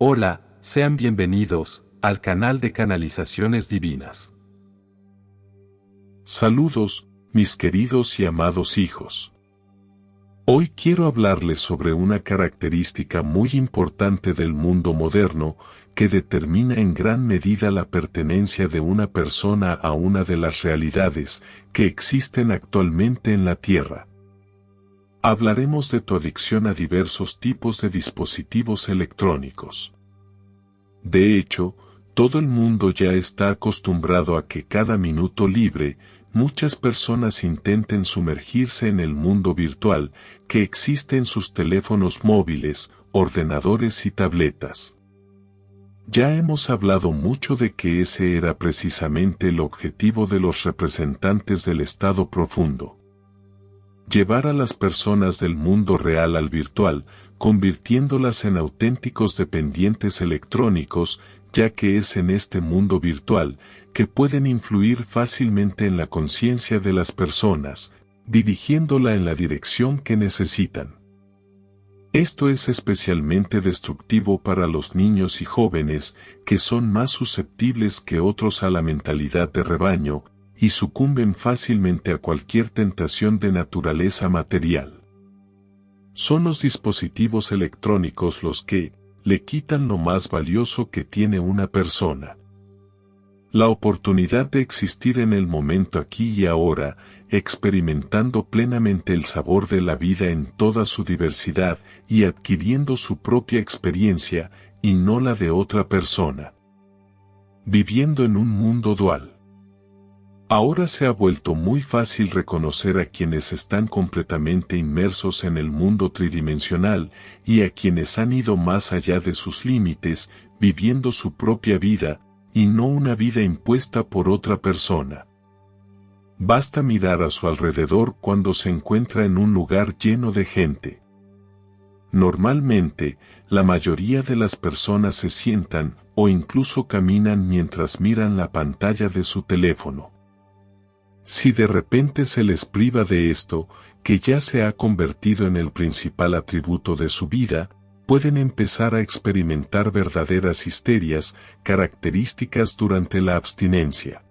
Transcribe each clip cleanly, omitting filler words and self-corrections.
Hola, sean bienvenidos al canal de Canalizaciones Divinas. Saludos, mis queridos y amados hijos. Hoy quiero hablarles sobre una característica muy importante del mundo moderno que determina en gran medida la pertenencia de una persona a una de las realidades que existen actualmente en la Tierra. Hablaremos de tu adicción a diversos tipos de dispositivos electrónicos. De hecho, todo el mundo ya está acostumbrado a que cada minuto libre, muchas personas intenten sumergirse en el mundo virtual que existe en sus teléfonos móviles, ordenadores y tabletas. Ya hemos hablado mucho de que ese era precisamente el objetivo de los representantes del estado profundo. Llevar a las personas del mundo real al virtual, convirtiéndolas en auténticos dependientes electrónicos, ya que es en este mundo virtual que pueden influir fácilmente en la conciencia de las personas, dirigiéndola en la dirección que necesitan. Esto es especialmente destructivo para los niños y jóvenes, que son más susceptibles que otros a la mentalidad de rebaño, y sucumben fácilmente a cualquier tentación de naturaleza material. Son los dispositivos electrónicos los que le quitan lo más valioso que tiene una persona: la oportunidad de existir en el momento aquí y ahora, experimentando plenamente el sabor de la vida en toda su diversidad y adquiriendo su propia experiencia y no la de otra persona. Viviendo en un mundo dual. Ahora se ha vuelto muy fácil reconocer a quienes están completamente inmersos en el mundo tridimensional y a quienes han ido más allá de sus límites, viviendo su propia vida, y no una vida impuesta por otra persona. Basta mirar a su alrededor cuando se encuentra en un lugar lleno de gente. Normalmente, la mayoría de las personas se sientan o incluso caminan mientras miran la pantalla de su teléfono. Si de repente se les priva de esto, que ya se ha convertido en el principal atributo de su vida, pueden empezar a experimentar verdaderas histerias, características durante la abstinencia.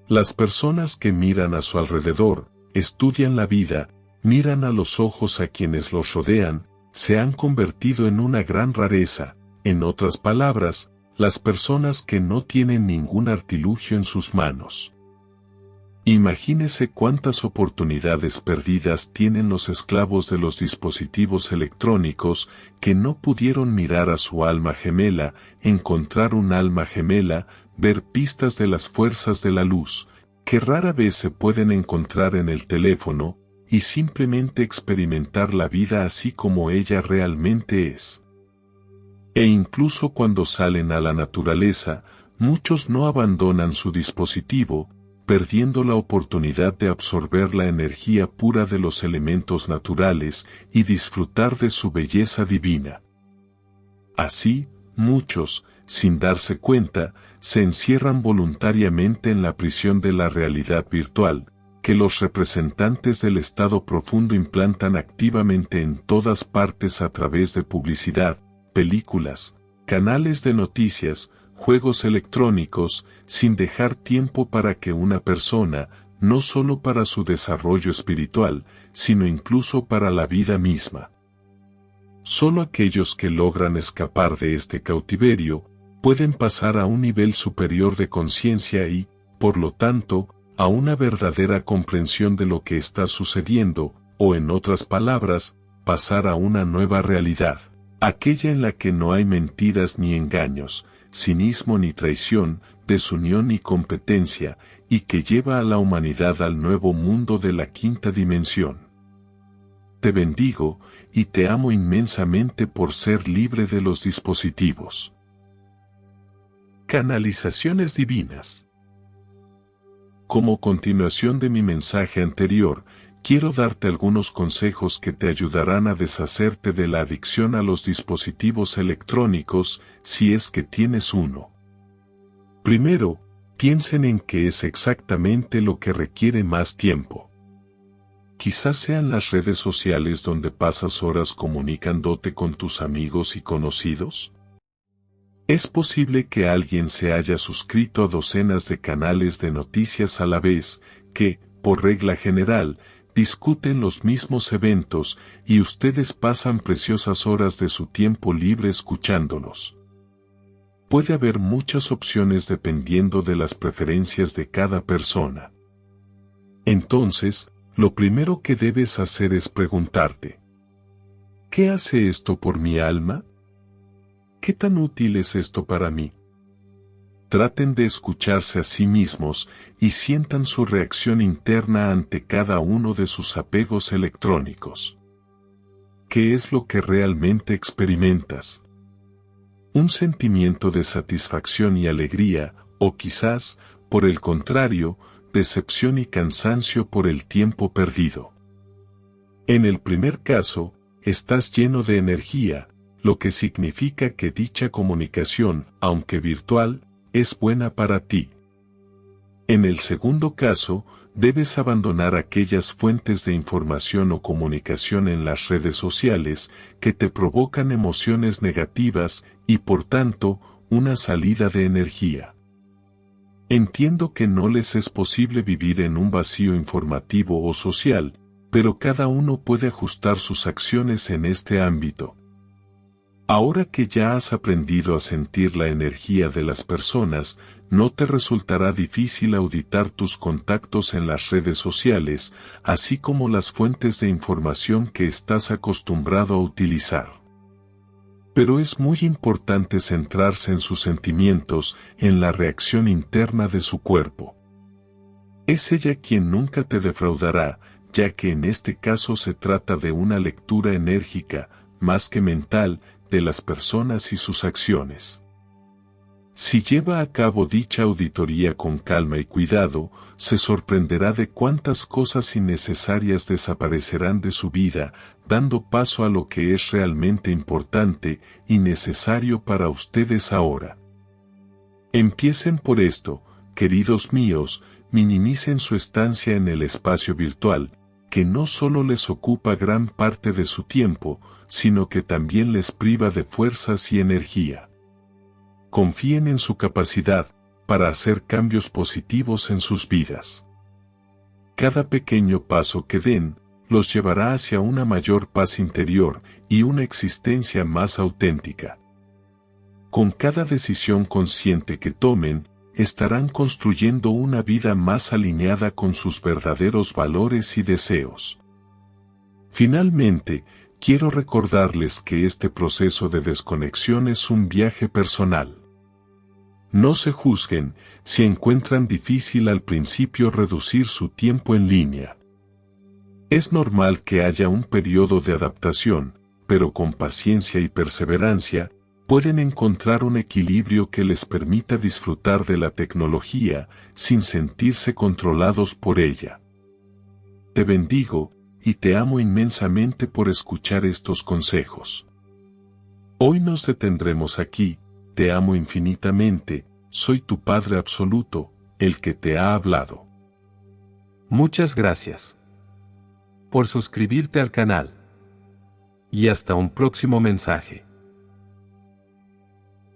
Las personas que miran a su alrededor, estudian la vida, miran a los ojos a quienes los rodean, se han convertido en una gran rareza. En otras palabras, las personas que no tienen ningún artilugio en sus manos. Imagínese cuántas oportunidades perdidas tienen los esclavos de los dispositivos electrónicos que no pudieron mirar a su alma gemela, encontrar un alma gemela, ver pistas de las fuerzas de la luz, que rara vez se pueden encontrar en el teléfono, y simplemente experimentar la vida así como ella realmente es. E incluso cuando salen a la naturaleza, muchos no abandonan su dispositivo, perdiendo la oportunidad de absorber la energía pura de los elementos naturales y disfrutar de su belleza divina. Así, muchos, sin darse cuenta, se encierran voluntariamente en la prisión de la realidad virtual, que los representantes del estado profundo implantan activamente en todas partes a través de publicidad, películas, canales de noticias, juegos electrónicos, sin dejar tiempo para que una persona, no solo para su desarrollo espiritual, sino incluso para la vida misma. Solo aquellos que logran escapar de este cautiverio, pueden pasar a un nivel superior de conciencia y, por lo tanto, a una verdadera comprensión de lo que está sucediendo, o en otras palabras, pasar a una nueva realidad, aquella en la que no hay mentiras ni engaños, cinismo ni traición, desunión ni competencia, y que lleva a la humanidad al nuevo mundo de la quinta dimensión. Te bendigo, y te amo inmensamente por ser libre de los dispositivos. Canalizaciones divinas. Como continuación de mi mensaje anterior, quiero darte algunos consejos que te ayudarán a deshacerte de la adicción a los dispositivos electrónicos, si es que tienes uno. Primero, piensen en qué es exactamente lo que requiere más tiempo. Quizás sean las redes sociales donde pasas horas comunicándote con tus amigos y conocidos. Es posible que alguien se haya suscrito a docenas de canales de noticias a la vez, que, por regla general, discuten los mismos eventos y ustedes pasan preciosas horas de su tiempo libre escuchándolos. Puede haber muchas opciones dependiendo de las preferencias de cada persona. Entonces, lo primero que debes hacer es preguntarte: ¿qué hace esto por mi alma? ¿Qué tan útil es esto para mí? Traten de escucharse a sí mismos y sientan su reacción interna ante cada uno de sus apegos electrónicos. ¿Qué es lo que realmente experimentas? ¿Un sentimiento de satisfacción y alegría, o quizás, por el contrario, decepción y cansancio por el tiempo perdido? En el primer caso, estás lleno de energía, lo que significa que dicha comunicación, aunque virtual, es buena para ti. En el segundo caso, debes abandonar aquellas fuentes de información o comunicación en las redes sociales que te provocan emociones negativas y, por tanto, una salida de energía. Entiendo que no les es posible vivir en un vacío informativo o social, pero cada uno puede ajustar sus acciones en este ámbito. Ahora que ya has aprendido a sentir la energía de las personas, no te resultará difícil auditar tus contactos en las redes sociales, así como las fuentes de información que estás acostumbrado a utilizar. Pero es muy importante centrarse en sus sentimientos, en la reacción interna de su cuerpo. Es ella quien nunca te defraudará, ya que en este caso se trata de una lectura enérgica, más que mental, de las personas y sus acciones. Si lleva a cabo dicha auditoría con calma y cuidado, se sorprenderá de cuántas cosas innecesarias desaparecerán de su vida, dando paso a lo que es realmente importante y necesario para ustedes ahora. Empiecen por esto, queridos míos, minimicen su estancia en el espacio virtual, que no solo les ocupa gran parte de su tiempo, sino que también les priva de fuerzas y energía. Confíen en su capacidad para hacer cambios positivos en sus vidas. Cada pequeño paso que den los llevará hacia una mayor paz interior y una existencia más auténtica. Con cada decisión consciente que tomen, estarán construyendo una vida más alineada con sus verdaderos valores y deseos. Finalmente, quiero recordarles que este proceso de desconexión es un viaje personal. No se juzguen si encuentran difícil al principio reducir su tiempo en línea. Es normal que haya un periodo de adaptación, pero con paciencia y perseverancia, pueden encontrar un equilibrio que les permita disfrutar de la tecnología sin sentirse controlados por ella. Te bendigo y te amo inmensamente por escuchar estos consejos. Hoy nos detendremos aquí. Te amo infinitamente, soy tu Padre absoluto, el que te ha hablado. Muchas gracias por suscribirte al canal. Y hasta un próximo mensaje.